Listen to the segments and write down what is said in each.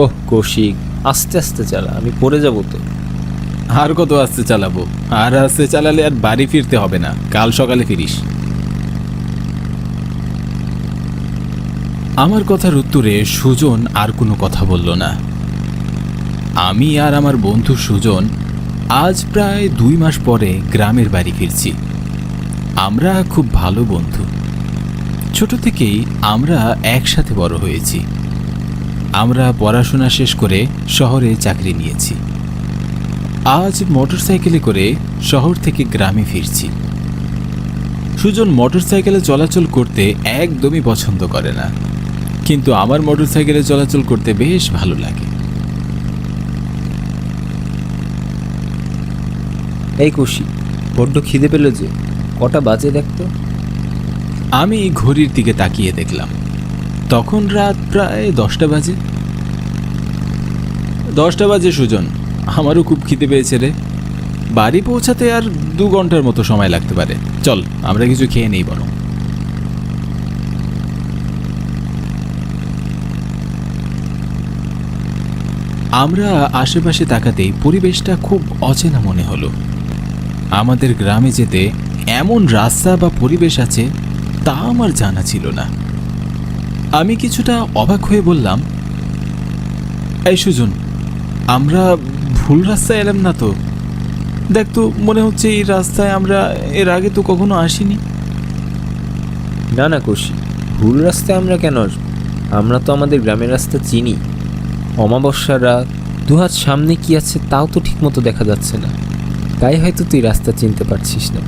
ওহ কৌশিক, আস্তে আস্তে চালা, আমি পড়ে যাবো তো। আর কত আস্তে চালাবো? আর আস্তে চালালে আর বাড়ি ফিরতে হবে না, কাল সকালে ফিরিস। আমার কথার উত্তরে সুজন আর কোনো কথা বলল না। আমি আর আমার বন্ধু সুজন আজ প্রায় 2 মাস পরে গ্রামের বাড়ি ফিরছি। আমরা খুব ভালো বন্ধু। ছোট থেকেই আমরা একসাথে বড় হয়েছি। আমরা পড়াশোনা শেষ করে শহরে চাকরি নিয়েছি। আজ মোটরসাইকেলে করে শহর থেকে গ্রামে ফিরছি। সুজন মোটরসাইকেলে চলাচল করতে একদমই পছন্দ করে না, কিন্তু আমার মোটরসাইকেলে চলাচল করতে বেশ ভালো লাগে। এই কৌশিক, বড্ড খিদে পেল যে, কটা বাজে দেখতো। আমি ঘড়ির দিকে তাকিয়ে দেখলাম, তখন রাত প্রায় 10টা বাজে। 10টা বাজে সুজন, আমারও খুব খিদে পেয়েছে রে। বাড়ি পৌঁছাতে আর 2 ঘন্টার মতো সময় লাগতে পারে। চল আমরা কিছু খেয়ে নেই বরং। আমরা আশেপাশে তাকাতেই পরিবেশটা খুব অচেনা মনে হলো। আমাদের গ্রামে যেতে এমন রাস্তা বা পরিবেশ আছে তা আমার জানা ছিল না। আমি কিছুটা অবাক হয়ে বললাম, এই সুজন, আমরা ভুল রাস্তায় এলাম না তো? দেখ তো, মনে হচ্ছে এই রাস্তায় আমরা এর আগে তো কখনো আসিনি। না না কৌশিক, ভুল রাস্তায় আমরা কেন আসবো? আমরা তো আমাদের গ্রামের রাস্তা চিনি। অমাবস্যার রাত, 2 হাত সামনে কি আছে তাও তো ঠিক মতো দেখা যাচ্ছে না, তাই হয়তো তুই রাস্তা চিনতে পারছিস না।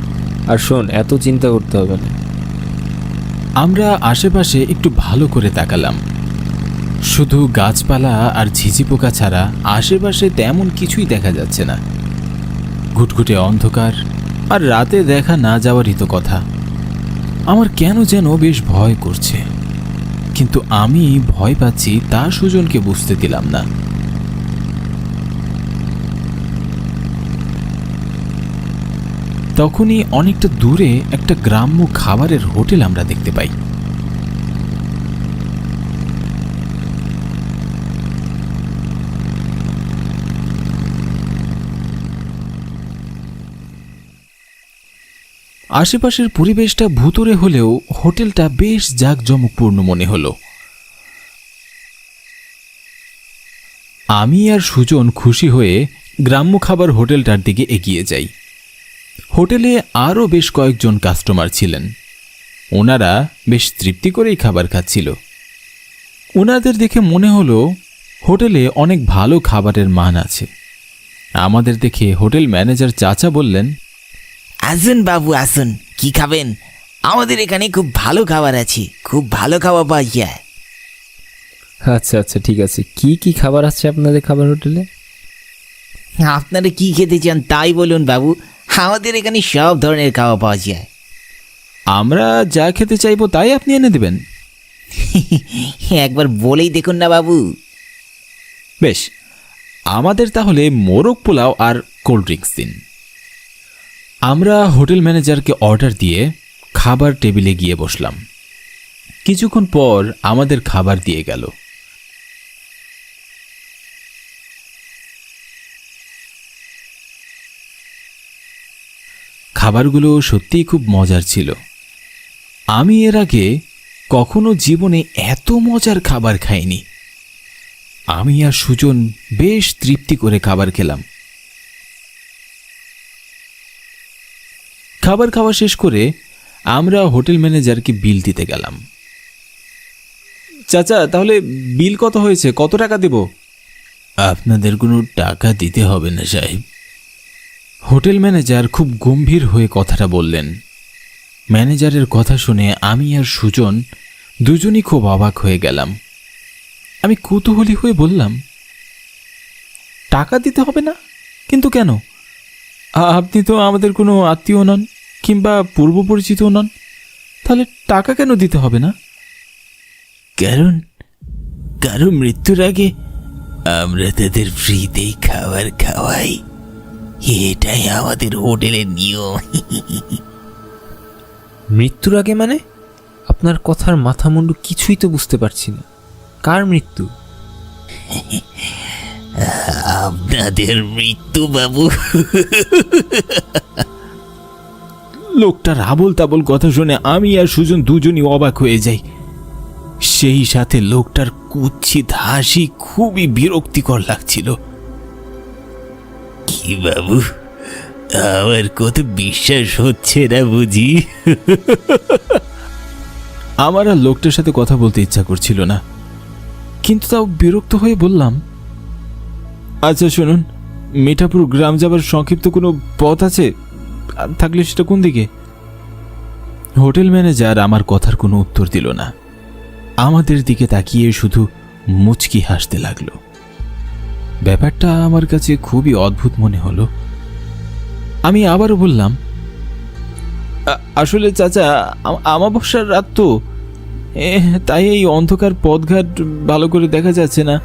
আর শোন, এত চিন্তা করতে হবে না। আমরা আশেপাশে একটু ভালো করে তাকালাম। শুধু গাছপালা আর ঝিঝি পোকা ছাড়া আশেপাশে তেমন কিছুই দেখা যাচ্ছে না। ঘুটঘুটে অন্ধকার, আর রাতে দেখা না যাওয়ারই তো কথা। আমার কেন যেন বেশ ভয় করছে, কিন্তু আমি ভয় পাচ্ছি তা সুজনকে বুঝতে দিলাম না। তখনই অনেকটা দূরে একটা গ্রাম্য খাবারের হোটেল আমরা দেখতে পাই। আশেপাশের পরিবেশটা ভুতুড়ে হলেও হোটেলটা বেশ জাঁকজমকপূর্ণ মনে হলো। আমি আর সুজন খুশি হয়ে গ্রাম্য খাবার হোটেলটার দিকে এগিয়ে যাই। হোটেলে আরও বেশ কয়েকজন কাস্টমার ছিলেন। ওনারা বেশ তৃপ্তি করেই খাবার খাচ্ছিল। ওনাদের দেখে মনে হলো হোটেলে অনেক ভালো খাবারের মান আছে। আমাদের দেখে হোটেল ম্যানেজার চাচা বললেন, আসুন বাবু আসুন, কি খাবেন? আমাদের এখানে খুব ভালো খাবার আছে, খুব ভালো খাবার পাওয়া যায়। আচ্ছা আচ্ছা, ঠিক আছে। কি কি খাবার আছে আপনাদের খাবার হোটেলে? আপনারা কি খেতে চান তাই বলুন বাবু, আমাদের এখানে সব ধরনের খাবার পাওয়া যায়। আমরা যা খেতে চাইবো তাই আপনি এনে দেবেন? একবার বলেই দেখুন না বাবু। বেশ, আমাদের তাহলে মোরগ পোলাও আর কোল্ড ড্রিঙ্কস দিন। আমরা হোটেল ম্যানেজারকে অর্ডার দিয়ে খাবার টেবিলে গিয়ে বসলাম। কিছুক্ষণ পর আমাদের খাবার দিয়ে গেল। খাবারগুলো সত্যিই খুব মজার ছিল। আমি এর আগে কখনো জীবনে এত মজার খাবার খাইনি। আমি আর সুজন বেশ তৃপ্তি করে খাবার খেলাম। খাবার খাওয়া শেষ করে আমরা হোটেল ম্যানেজারকে বিল দিতে গেলাম। চাচা, তাহলে বিল কত হয়েছে? কত টাকা দেব? আপনাদের কোনো টাকা দিতে হবে না সাহেব। হোটেল ম্যানেজার খুব গম্ভীর হয়ে কথাটা বললেন। ম্যানেজারের কথা শুনে আমি আর সুজন দুজনই খুব অবাক হয়ে গেলাম। আমি কৌতূহলী হয়ে বললাম, টাকা দিতে হবে না? কিন্তু কেন? আপনি তো আমাদের কোনো আত্মীয় নন কিংবা পূর্ব পরিচিত নন, তাহলে টাকা কেন দিতে হবে না? কারণ কারো মৃত্যুর আগে আমরা তাদের ফ্রিতেই খাবার খাওয়াই, এটাই আমাদের হোটেলের নিয়ম। মৃত্যুর আগে মানে? আপনার কথার মাথা মুন্ডু কিছুই তো বুঝতে পারছি না। কার মৃত্যু? আপনাদের মৃত্যু বাবু। লোকটার আবোল তাবোল কথা শুনে আমি আর সুজন দুজনই অবাক হয়ে যাই। সেই সাথে লোকটার কুৎসিত হাসি খুবই বিরক্তিকর লাগছিল। কি বাবু, আমার কত বিশ্বাস হচ্ছে না বুঝি। আমার আর লোকটার সাথে কথা বলতে ইচ্ছা করছিল না, কিন্তু তাও বিরক্ত হয়ে বললাম, আচ্ছা শুনুন, মিঠাপুর গ্রাম যাবার সংক্ষিপ্ত কোনো পথ আছে? আর থাকলে সেটা কোন দিকে? হোটেল ম্যানেজার আমার কথার কোনো উত্তর দিল না, আমাদের দিকে তাকিয়ে শুধু মুচকি হাসতে লাগলো। ব্যাপারটা আমার কাছে খুবই অদ্ভুত মনে হলো। আমি আবারও বললাম, আসলে চাচা, আমাবস্যার রাত তো, তাই এই অন্ধকার পথঘাট ভালো করে দেখা যাচ্ছে না,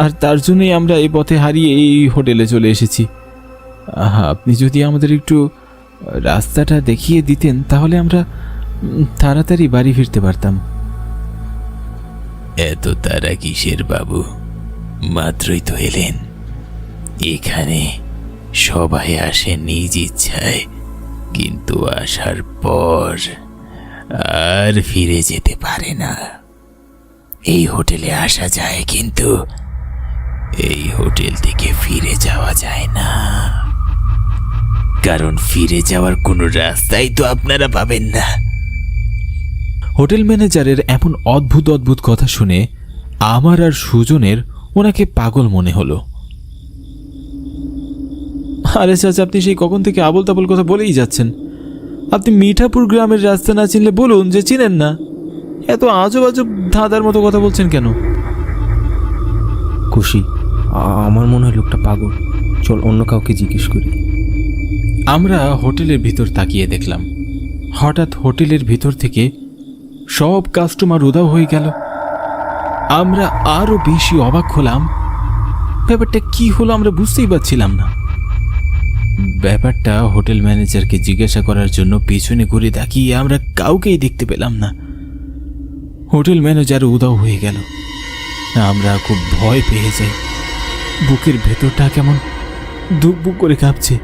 আর তার জন্যই আমরা এই পথে হারিয়ে এই হোটেলে চলে এসেছি। আপনি যদি আমাদের একটু রাস্তাটা দেখিয়ে দিতেন তাহলে আমরা তাড়াতাড়ি বাড়ি ফিরতে পারতাম। এত তারা কিসের বাবু, মাত্রই তো এলেন। এখানে সবাই আসে নিজ ইচ্ছায়, কিন্তু আসার পর আর ফিরে যেতে পারে না। এই হোটেলে আসা যায়, কিন্তু এই হোটেল থেকে ফিরে যাওয়া যায় না, কারণ ফিরে যাওয়ার কোনো রাস্তাই তো আপনারা পাবেন না। হোটেল ম্যানেজারের এমন অদ্ভুত অদ্ভুত কথা শুনে আমার আর সুজনের ওনাকে পাগল মনে হলো। আরে চাচা, আপনি সেই কখন থেকে আবোল তাবোল কথা বলেই যাচ্ছেন। আপনি মিঠাপুর গ্রামের রাস্তা না চিনলে বলুন যে চিনেন না। এত আজব আজব ধাঁধার মতো কথা বলছেন কেন? খুশি, আমার মনে হয় লোকটা পাগল, চল অন্য কাউকে জিজ্ঞেস করি। আমরা হোটেলের ভিতর তাকিয়ে দেখলাম, হঠাৎ হোটেলের ভিতর থেকে সব কাস্টমার উধাও হয়ে গেল। আমরা আরো বেশি অবাক হলাম। ব্যাপারটা কি হলো আমরা বুঝতেই পারছিলাম না। ব্যাপারটা হোটেল ম্যানেজারকে জিজ্ঞাসা করার জন্য পিছনে ঘুরে তাকিয়ে আমরা কাউকেই দেখতে পেলাম না। হোটেল ম্যানেজার উধাও হয়ে গেল। আমরা খুব ভয় পেয়ে যাই, বুকের ভেতরটা কেমন ধুকবুক করে কাঁপছে।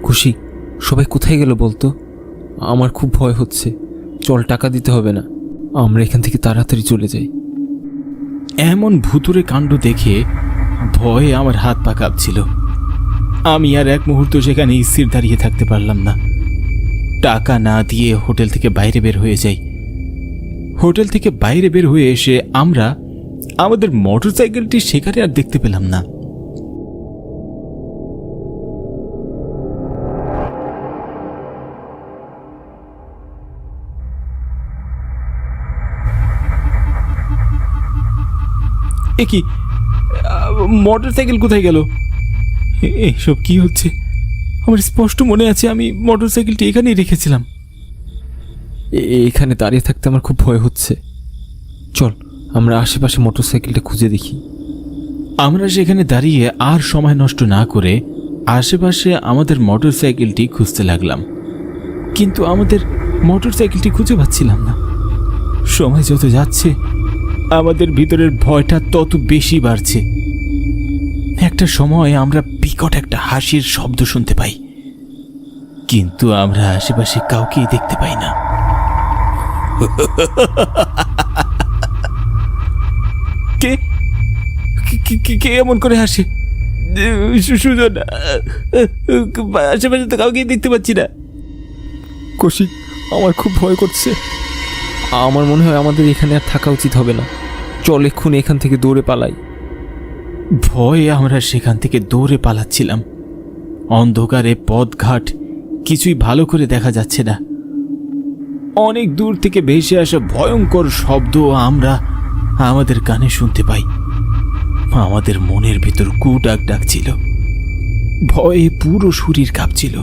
খুশি, সবাই কোথায় গেল বলতো? আমার খুব ভয় হচ্ছে। চল, টাকা দিতে হবে না, আমরা এখান থেকে তাড়াতাড়ি চলে যাই। এমন ভুতুরে কাণ্ড দেখে ভয়ে আমার হাত পা কাঁপছিল। আমি আর এক মুহূর্ত সেখানে স্থির দাঁড়িয়ে থাকতে পারলাম না। টাকা না দিয়ে হোটেল থেকে বাইরে বের হয়ে যাই। হোটেল থেকে বাইরে বের হয়ে এসে আমরা আমাদের মোটরসাইকেলটি সেখানে আর দেখতে পেলাম না। এ কি, মোটরসাইকেল কোথায় গেল? এসব কি হচ্ছে? আমার স্পষ্ট মনে আছে আমি মোটরসাইকেলটি এখানেই রেখেছিলাম। এখানে দাঁড়িয়ে থাকতে আমার খুব ভয় হচ্ছে। চল, আমরা আশেপাশে মোটরসাইকেলটা খুঁজে দেখি। আমরা সেখানে দাঁড়িয়ে আর সময় নষ্ট না করে আশেপাশে আমাদের মোটরসাইকেলটি খুঁজতে লাগলাম, কিন্তু আমাদের মোটরসাইকেলটি খুঁজে পাচ্ছিলাম না। সময় যত যাচ্ছে আমাদের ভিতরের ভয়টা তত বেশি বাড়ছে। একটা সময় আমরা বিকট একটা হাসির শব্দ শুনতে পাই, কিন্তু আমরা আশেপাশে কাউকেই দেখতে পাই না। কে কে এমন করে হাসে? সুজন, আশেপাশে তো কাউকেই দেখতে পাচ্ছি না। কৌশিক, আমার খুব ভয় করছে। আমার মনে হয় আমাদের এখানে আর থাকা উচিত হবে না। চল এক্ষুনি এখান থেকে দৌড়ে পালাই। ভয়ে আমরা সেখান থেকে দৌড়ে পালাচ্ছিলাম। অন্ধকারে পথঘাট কিছুই ভালো করে দেখা যাচ্ছে না। অনেক দূর থেকে ভেসে আসা ভয়ঙ্কর শব্দ আমরা আমাদের কানে শুনতে পাই। আমাদের মনের ভিতর কু ডাক ডাকছিল, ভয়ে পুরো শরীর কাঁপছিল।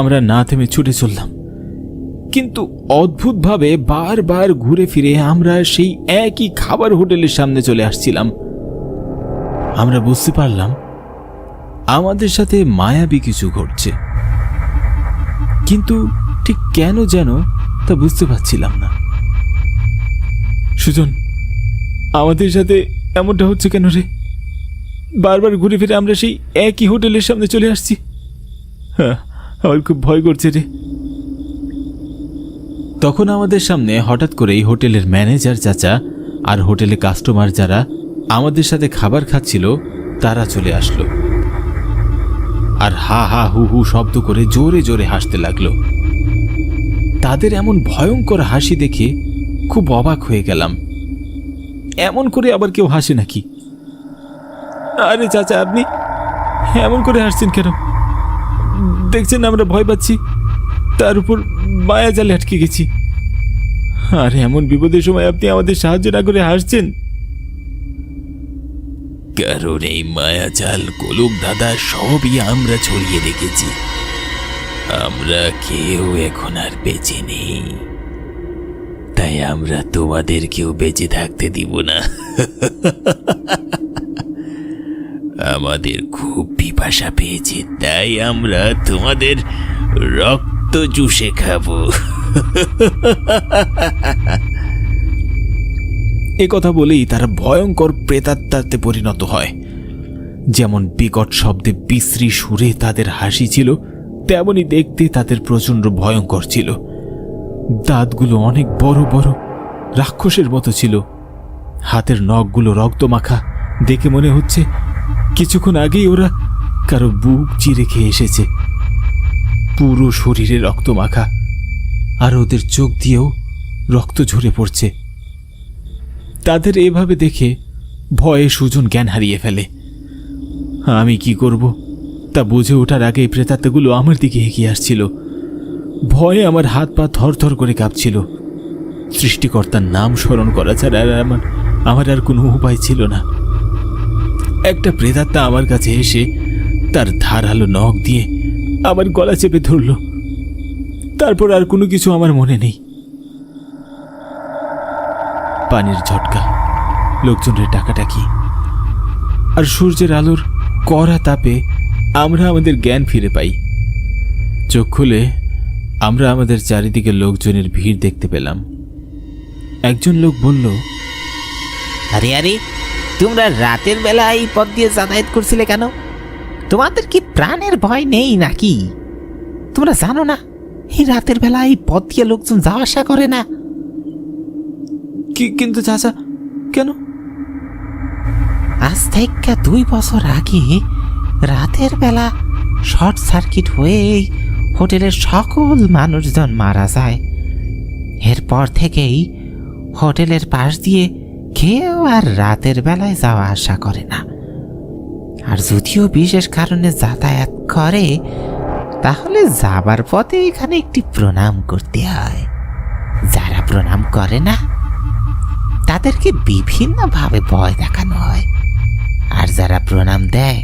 আমরা না থেমে ছুটে চললাম, কিন্তু অদ্ভুতভাবে বারবার ঘুরে ফিরে আমরা সেই একই খাবার হোটেলের সামনে চলে আসছিলাম। আমরা বুঝতে পারলাম আমাদের সাথে মায়াবী কিছু ঘটছে, কিন্তু ঠিক কেন যেন তা বুঝতে পারছিলাম না। সুজন, আমাদের সাথে এমনটা হচ্ছে কেন রে? বারবার ঘুরে ফিরে আমরা সেই একই হোটেলের সামনে চলে আসছি। হ্যাঁ, আমার খুব ভয় করছে রে। তখন আমাদের সামনে হঠাৎ করেই হোটেলের ম্যানেজার চাচা আর হোটেলে কাস্টমার যারা আমাদের সাথে খাবার খাচ্ছিল তারা চলে আসলো, আর হা হা হু হু শব্দ করে জোরে জোরে হাসতে লাগলো। তাদের এমন ভয়ঙ্কর হাসি দেখে খুব অবাক হয়ে গেলাম। এমন করে আবার কেউ হাসে নাকি? আরে চাচা, আপনি এমন করে হাসছেন কেন? দেখছেন আমরা ভয় পাচ্ছি, তার উপর মায়া জালে আটকে গেছি। আর এমন বিপদের সময় আপনি আমাদের সাহায্য না করে হাসছেন। কারণ এই মায়াজাল গোলক দাদা সবই আমরা ছড়িয়ে রেখেছি। আমরা কেউ এখন আর বেঁচে নেই, তাই আমরা তোমাদেরকেও বেঁচে থাকতে দিব না। আমাদের খুব পিপাসা পেয়েছে, তাই আমরা তোমাদের রক্ত চুষে খাবো। এ কথা বলেই তারা ভয়ঙ্কর প্রেতাত্মাতে পরিণত হয়। যেমন বিকট শব্দে বিশ্রী সুরে তাদের হাসি ছিল, তেমনি দেখতে তাদের প্রচণ্ড ভয়ঙ্কর ছিল। দাঁতগুলো অনেক বড় বড়, রাক্ষসের মতো ছিল। হাতের নখগুলো রক্তমাখা, দেখে মনে হচ্ছে কিছুক্ষণ আগেই ওরা কারো বুক চিরে খেয়ে এসেছে। পুরো শরীরে রক্তমাখা, আর ওদের চোখ দিয়েও রক্ত ঝরে পড়ছে। তাদের এভাবে দেখে ভয়ে সুজন জ্ঞান হারিয়ে ফেলে। আমি কি করব তা বুঝে ওঠার আগে প্রেতাত্মাগুলো আমার দিকে এগিয়ে আসছিল। ভয়ে আমার হাত পা থরথর করে কাঁপছিল। সৃষ্টিকর্তার নাম স্মরণ করা ছাড়া আমার আর কোনো উপায় ছিল না। একটা প্রেতাত্মা আমার কাছে এসে তার ধারালো নখ দিয়ে আমার গলা চেপে ধরল। তারপর আর কোনো কিছু আমার মনে নেই। পানির ঝটকা, লোকজনের ডাকাডাকি, আর সূর্যের আলোর কড়া তাপে আমরা আমাদের জ্ঞান ফিরে পাই। চোখ খুলে আমরা আমাদের চারিদিকে লোকজনের ভিড় দেখতে পেলাম। একজন লোক বলল, আরে আরে, তোমরা রাতের বেলা এই পথ দিয়ে যাতায়াত করছিলে কেন? তোমাদের কি প্রাণের ভয় নেই নাকি? তোমরা জানো না এই রাতের বেলা এই পথ দিয়ে লোকজন যাওয়া আসা করে না? কিন্তু চাচা, কেন? আজ থেকে 2 বছর আগে রাতের বেলা শর্ট সার্কিট হয়ে এই হোটেলের সকল মানুষজন মারা যায়। এরপর থেকেই হোটেলের পাশ দিয়ে কেউ আর রাতের বেলায় যাওয়া আসা করে না। আর যদিও বিশেষ কারণে যাতায়াত করে, তাহলে যাবার পথে এখানে একটি প্রণাম করতে হয়। যারা প্রণাম করে না তাদেরকে বিভিন্নভাবে ভয় দেখানো হয়, আর যারা প্রণাম দেয়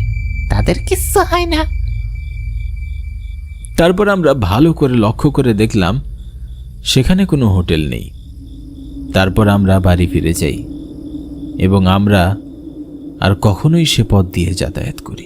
তাদের কিচ্ছু হয় না। তারপর আমরা ভালো করে লক্ষ্য করে দেখলাম সেখানে কোনো হোটেল নেই। তারপর আমরা বাড়ি ফিরে যাই এবং আমরা আর কখনোই সে পথ দিয়ে যাতায়াত করি।